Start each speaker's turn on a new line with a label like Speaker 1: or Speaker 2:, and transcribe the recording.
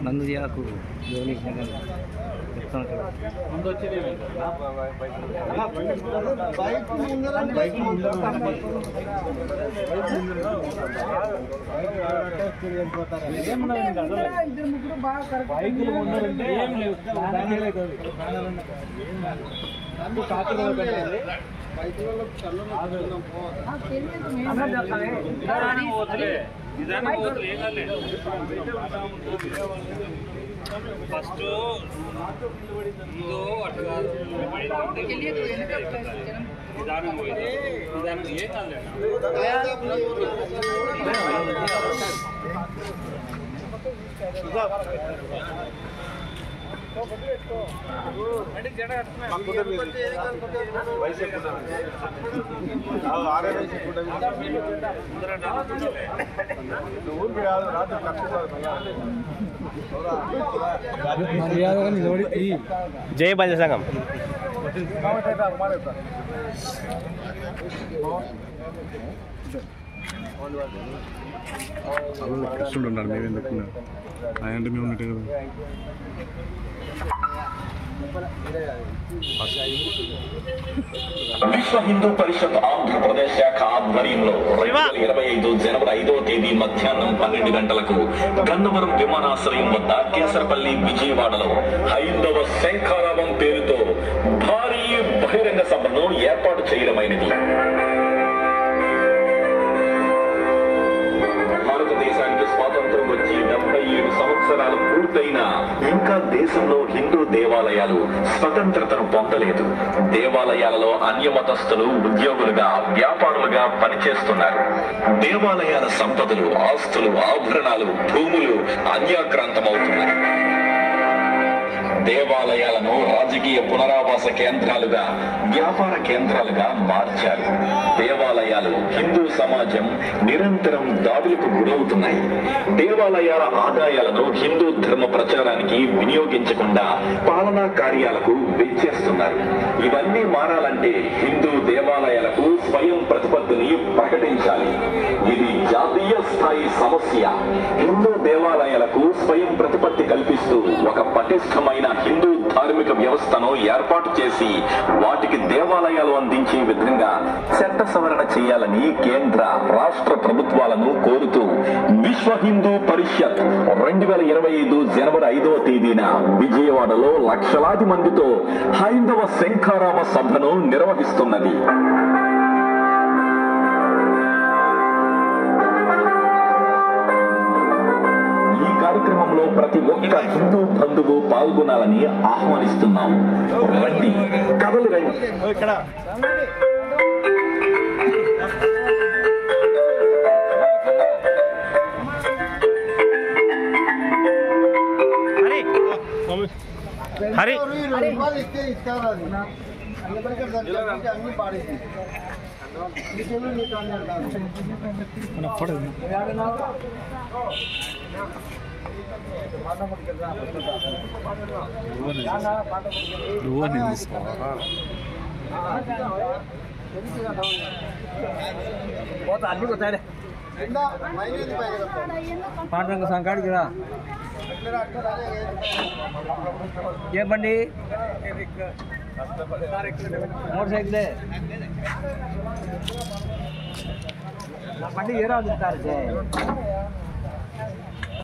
Speaker 1: నందియాకు
Speaker 2: first ఇదో అటు కాదు విధానం విధానం ఏం కాదు
Speaker 3: జై బల్య సంఘం
Speaker 4: కృష్ణుడు ఉన్నారు మేము ఎందుకున్నారు ఆయన అంటే మేము ఉన్నట్టే కదా
Speaker 5: విశ్వ హిందూ పరిషత్ ఆంధ్రప్రదేశ్ శాఖ ఆధ్వర్యంలో 2025 జనవరి 5వ తేదీ మధ్యాహ్నం 12 గంటలకు గన్నవరం విమానాశ్రయం వద్ద కేసరపల్లి విజయవాడలో హైందవ శంఖారావం పేరుతో భారీ బహిరంగ సభను ఏర్పాటు చేయడమైనది. భారతదేశానికి స్వాతంత్రం వచ్చి 77 సంవత్సరాలు పూర్తయినా ఇంకా దేశంలో హిందూ దేవాలయాలు స్వతంత్రతను పొందలేదు. దేవాలయాలలో అన్యమతస్థులు ఉద్యోగులుగా వ్యాపారులుగా పనిచేస్తున్నారు. దేవాలయాల సంపదలు, ఆస్తులు, ఆభరణాలు, భూములు అన్యాక్రాంతమవుతున్నాయి. దేవాలయాలను రాజకీయ పునరావాస కేంద్రాలుగా, వ్యాపార కేంద్రాలుగా మార్చారు. దేవాలయాలు, హిందూ సమాజం నిరంతరం దాడులకు గురవుతున్నాయి. దేవాలయాల ఆదాయాలను హిందూ ధర్మ ప్రచారానికి వినియోగించకుండా పాలనా కార్యాలకు వెచ్చేస్తున్నారు. ఇవన్నీ మారాలంటే హిందూ దేవాలయాలకు స్వయం ప్రతిపత్తిని ప్రకటించాలి. ఇది జాతీయ స్థాయి సమస్య. హిందూ దేవాలయాలకు స్వయం ప్రతిపత్తి కల్పిస్తూ ఒక పటిష్టమైన హిందూ ధార్మిక వ్యవస్థను ఏర్పాటు చేసి వాటికి దేవాలయాలు అందించే విధంగా చట్ట సవరణ చేయాలని కేంద్ర, రాష్ట్ర ప్రభుత్వాలను కోరుతూ విశ్వ హిందూ పరిషత్ 2025 జనవరి 5వ తేదీన విజయవాడలో లక్షలాది మందితో హైందవ శంఖారామ సభను నిర్వహిస్తున్నది. కార్యక్రమంలో ప్రతి ఒక్క హిందూ బంధువు పాల్గొనాలని ఆహ్వానిస్తున్నాం. రండి, కథలు రండి.
Speaker 3: హరి
Speaker 1: పాండురంగ సంకాడికి రా ఏ బండి మోటార్ సైకిలే బండి ఏ రాదు